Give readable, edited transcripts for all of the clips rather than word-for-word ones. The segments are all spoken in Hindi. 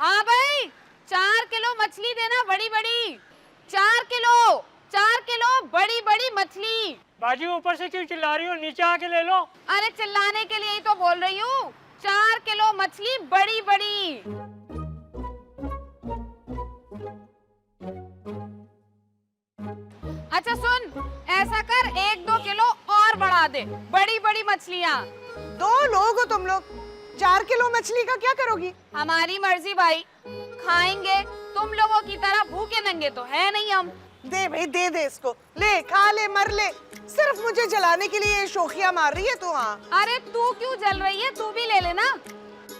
हाँ भाई, 4 किलो मछली देना, बड़ी बड़ी। 4 किलो बड़ी बड़ी मछली। बाजी ऊपर से क्यों चिल्ला रही हो, नीचे आके ले लो। अरे चिल्लाने के लिए ही तो बोल रही हूँ। 4 किलो मछली बड़ी बड़ी। अच्छा सुन, ऐसा कर 1-2 किलो और बढ़ा दे, बड़ी बड़ी मछलियाँ। 2 लोग हो तुम लोग, 4 किलो मछली का क्या करोगी? हमारी मर्जी भाई, खाएंगे। तुम लोगों की तरह भूखे नंगे तो है नहीं हम। दे भाई, दे इसको, ले खा ले, मर ले। सिर्फ मुझे जलाने के लिए शोखियां मार रही है तू। हाँ, अरे तू क्यों जल रही है, तू भी ले लेना।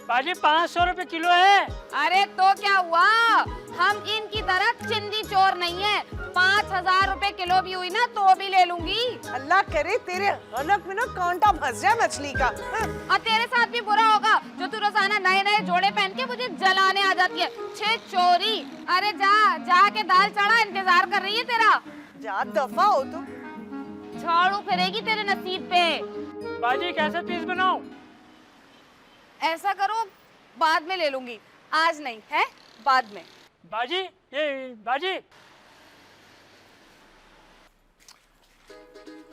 बाजी 500 रुपए किलो है। अरे तो क्या हुआ, हम इनकी तरह चिंदी चोर नहीं है। 5000 रुपए किलो भी हुई ना तो भी ले लूंगी। अल्लाह करे तेरे हलक में ना कांटा फंस जाए मछली का। और तेरे साथ भी बुरा होगा जो तू रोजाना नए नए जोड़े पहन के मुझे जलाने आ जाती है। छे चोरी। अरे जा के दाल चढ़ा, इंतजार कर रही है तेरा। जा दफा हो तू। झाड़ू फिरेगी तेरे नसीब पे। बाजी कैसे पीस बनाऊं? ऐसा करो, बाद में ले लूंगी, आज नहीं है, बाद में। बाजी बाजी।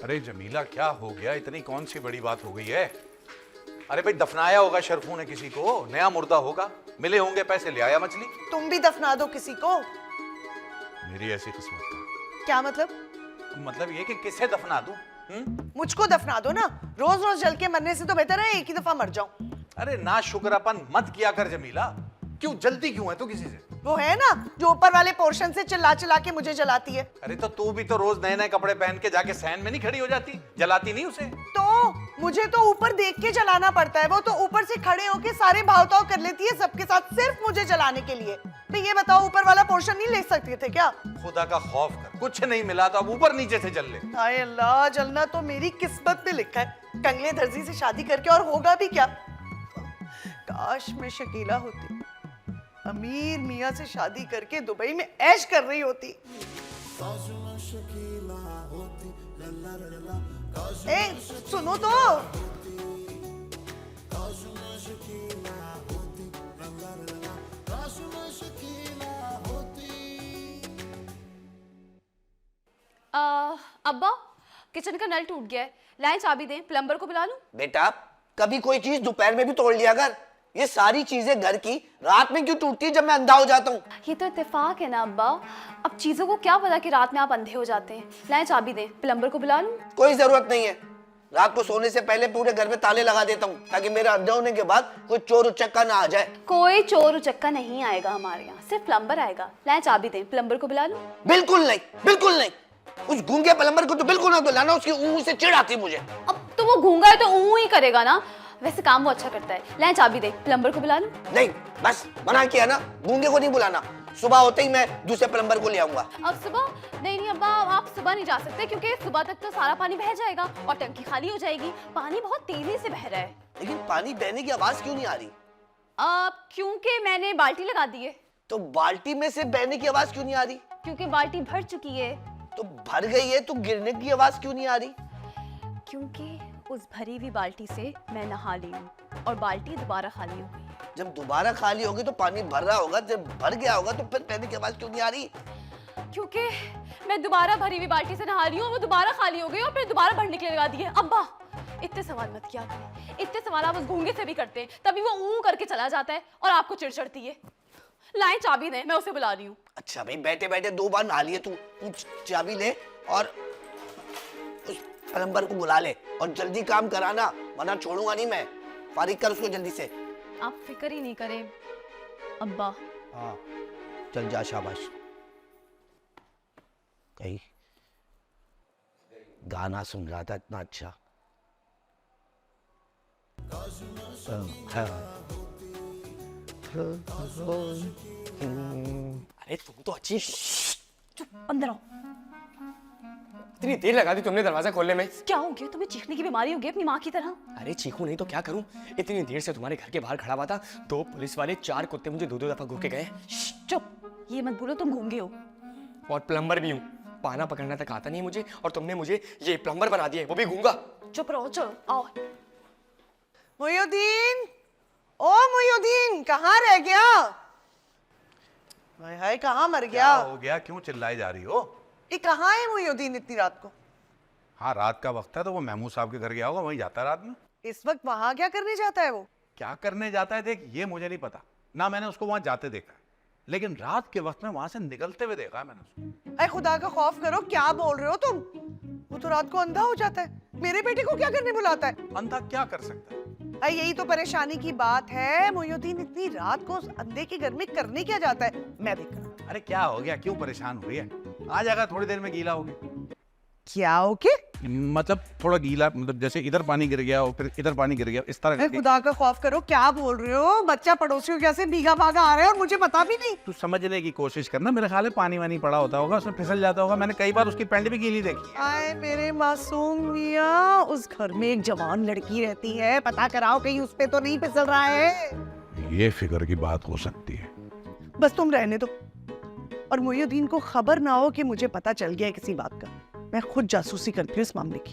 अरे जमीला क्या हो गया, इतनी कौन सी बड़ी बात हो गई है? अरे भाई दफनाया होगा शरफू ने किसी को, नया मुर्दा होगा, मिले होंगे पैसे, ले आया मछली। तुम भी दफना दो किसी को। मेरी ऐसी किस्मत का। क्या मतलब? मतलब ये कि किसे दफना दूं? मुझको दफना दो ना, रोज रोज जल के मरने से तो बेहतर है एक ही दफा मर जाऊं। अरे ना शुक्रापन मत किया कर जमीला, क्यों जलती क्यों है तू किसी से? वो है ना जो ऊपर वाले पोर्शन से चिल्ला चिल्ला के मुझे जलाती है। अरे तो तू भी तो रोज नए नए कपड़े पहन के जाके सहन में नहीं खड़ी हो जाती, जलाती नहीं उसे? तो मुझे तो ऊपर देख के जलाना पड़ता है, वो तो ऊपर से खड़े होके सारे भाव-ताव कर लेती है सबके साथ, सिर्फ मुझे जलाने के लिए। तो ये बताओ, ऊपर वाला पोर्शन नहीं ले सकते थे क्या? खुदा का खौफ कर, कुछ नहीं मिला तो अब ऊपर नीचे से जल ले। हाय अल्लाह, जलना तो मेरी किस्मत में लिखा है। कंगले दर्जी से शादी करके और होगा भी क्या? काश मैं शकीला होती, अमीर मियाँ से शादी करके दुबई में ऐश कर रही होती। ए, सुनो तो। अब्बा, किचन का नल टूट गया है, लाएं चाबी दें, प्लम्बर को बुला लूं? बेटा कभी कोई चीज दोपहर में भी तोड़ लिया कर। ये सारी चीजें घर की रात में क्यों टूटती है जब मैं अंधा हो जाता हूँ? ये तो इत्तेफाक है ना अब्बा, अब चीजों को क्या पता कि रात में आप अंधे हो जाते हैं। लाएं चाबी दें, प्लम्बर को बुला लूं? कोई जरूरत नहीं है, रात को सोने से पहले पूरे घर में ताले लगा देता हूँ ताकि मेरे अंधे होने के बाद कोई चोर उचक्का ना आ जाए। कोई चोर उचक्का नहीं आएगा हमारे यहाँ, सिर्फ प्लम्बर आएगा। लाएं चाबी दें, प्लम्बर को बुला लूं? बिल्कुल नहीं, बिल्कुल नहीं। उस गूंगे प्लम्बर को तो बिल्कुल ना बुलाना, उसकी ऊँग से चिढ़ आती मुझे। अब तो वो गूंगा है तो ऊँ ही करेगा ना, वैसे काम वो अच्छा करता है। लाएं चाबी दें, प्लम्बर को बुला लूं? नहीं, बस मना किया ना, गूंगे को नहीं बुलाना। सुबह होते ही मैं दूसरे प्लम्बर को ले आऊंगा। अब सुबह? नहीं अब्बा, आप सुबह नहीं जा सकते क्योंकि सुबह तक तो सारा पानी बह जाएगा और टंकी खाली हो जाएगी। पानी बहुत तेजी से बह रहा है। लेकिन पानी बहने की आवाज क्यों नहीं आ रही? क्योंकि मैंने बाल्टी लगा दी है। तो बाल्टी में से बहने की आवाज क्यों नहीं आ रही? क्योंकि बाल्टी भर चुकी है। तो भर गई है तो गिरने की आवाज क्यों नहीं आ रही? क्योंकि उस भरी हुई बाल्टी से मैं नहा ली हूँ और बाल्टी दोबारा खाली हो गई है। जब दोबारा खाली होगी तो पानी भर रहा होगा, जब भर गया होगा तो फिर बहने की आवाज क्यों नहीं आ रही? क्योंकि मैं दोबारा भरी हुई बाल्टी से नहा रही हूँ, वो दोबारा खाली हो गई और फिर दोबारा भरने के लिए लगा दी है। अब्बा इतने सवाल मत किया करें, इतने सवाल आप उस गूंगे से भी करते हैं, तभी वो ऊँ करके चला जाता है और आपको चिढ़ चढ़ती है। लाएं चाबी दें, मैं उसे बुला रही हूँ। अच्छा भाई, बैठे बैठे 2 बार नहा लिए तू चाबी ले और उस प्लम्बर को बुला ले और जल्दी काम कराना, वरना छोड़ूंगा नहीं मैं। फारिग कर उसको जल्दी से। आप फिक्र ही नहीं करें अब्बा। हाँ चल जा, शाबाश। कहीं गाना सुन रहा था इतना अच्छा। अरे तुम तो अच्छी। चुप, अंदर आओ। इतनी देर लगा दी तुमने दरवाजा खोलने में। क्या हो गया तुम्हें? चीखने की बीमारी हो गई अपनी माँ की तरह? अरे चीखूं नहीं तो क्या करूं, इतनी देर से तुम्हारे घर के बाहर खड़ा हुआ था, 2 पुलिस वाले 4 कुत्ते मुझे 2-2 दफा घूर के गए। चुप, ये मत बोलो तुम गूंगे हो। और प्लम्बर भी हूँ, पाना पकड़ना तक आता नहीं है मुझे, और तुमने मुझे ये प्लम्बर बना दिया, वो भी गूंगा। चुप रहो, चलो आओ। मुइयुद्दीन, ओ मुइयुद्दीन, कहाँ रह गया? हाय कहाँ मर क्या गया? हो गया, क्यों चिल्लाई जा रही हो? ये कहाँ है मोइनुद्दीन इतनी रात को? हाँ रात का वक्त है तो वो महमूद साहब के घर गया होगा, वहीं जाता है रात में। इस वक्त वहां क्या करने जाता है वो? क्या करने जाता है देख, ये मुझे नहीं पता, ना मैंने उसको वहां जाते देखा है, लेकिन रात के वक्त में वहां से निकलते हुए देखा है मैंने उसको। अरे खुदा का खौफ करो, क्या बोल रहे हो तुम? वो तो रात को अंधा हो जाता है, मेरे बेटे को क्या करने बुलाता है? अंधा क्या कर सकता है? अरे यही तो परेशानी की बात है, मोइनुद्दीन इतनी रात को उस अंधे के घर में करने क्या जाता है? मैं देख रहा हूं। अरे क्या हो गया, क्यों परेशान हो रही है? आ जाएगा थोड़ी देर में, गीला हो गया। क्या ओके? मतलब थोड़ा गीला, मतलब जैसे इधर पानी गिर गया और फिर इधर पानी गिर गया, इस तरह अरे करके। खुदा का खौफ करो, क्या बोल रहे हो? बच्चा पड़ोसियों कैसे भीगा भागा आ रहा है और मुझे पता भी नहीं। तू समझने की कोशिश करना, मेरे ख्याल है पानी वानी पड़ा होता होगा, उसमें फिसल जाता होगा, मैंने कई बार उसकी पैंट भी गीली देखी है। आए मेरे मासूम मियां, उस घर में एक जवान लड़की रहती है, पता कराओ कहीं उस पे तो नहीं फिसल रहा है। ये फिक्र की बात हो सकती है। बस तुम रहने दो, और मोइनुद्दीन को खबर ना हो कि मुझे पता चल गया है किसी बात का। मैं खुद जासूसी करती हूँ इस मामले की।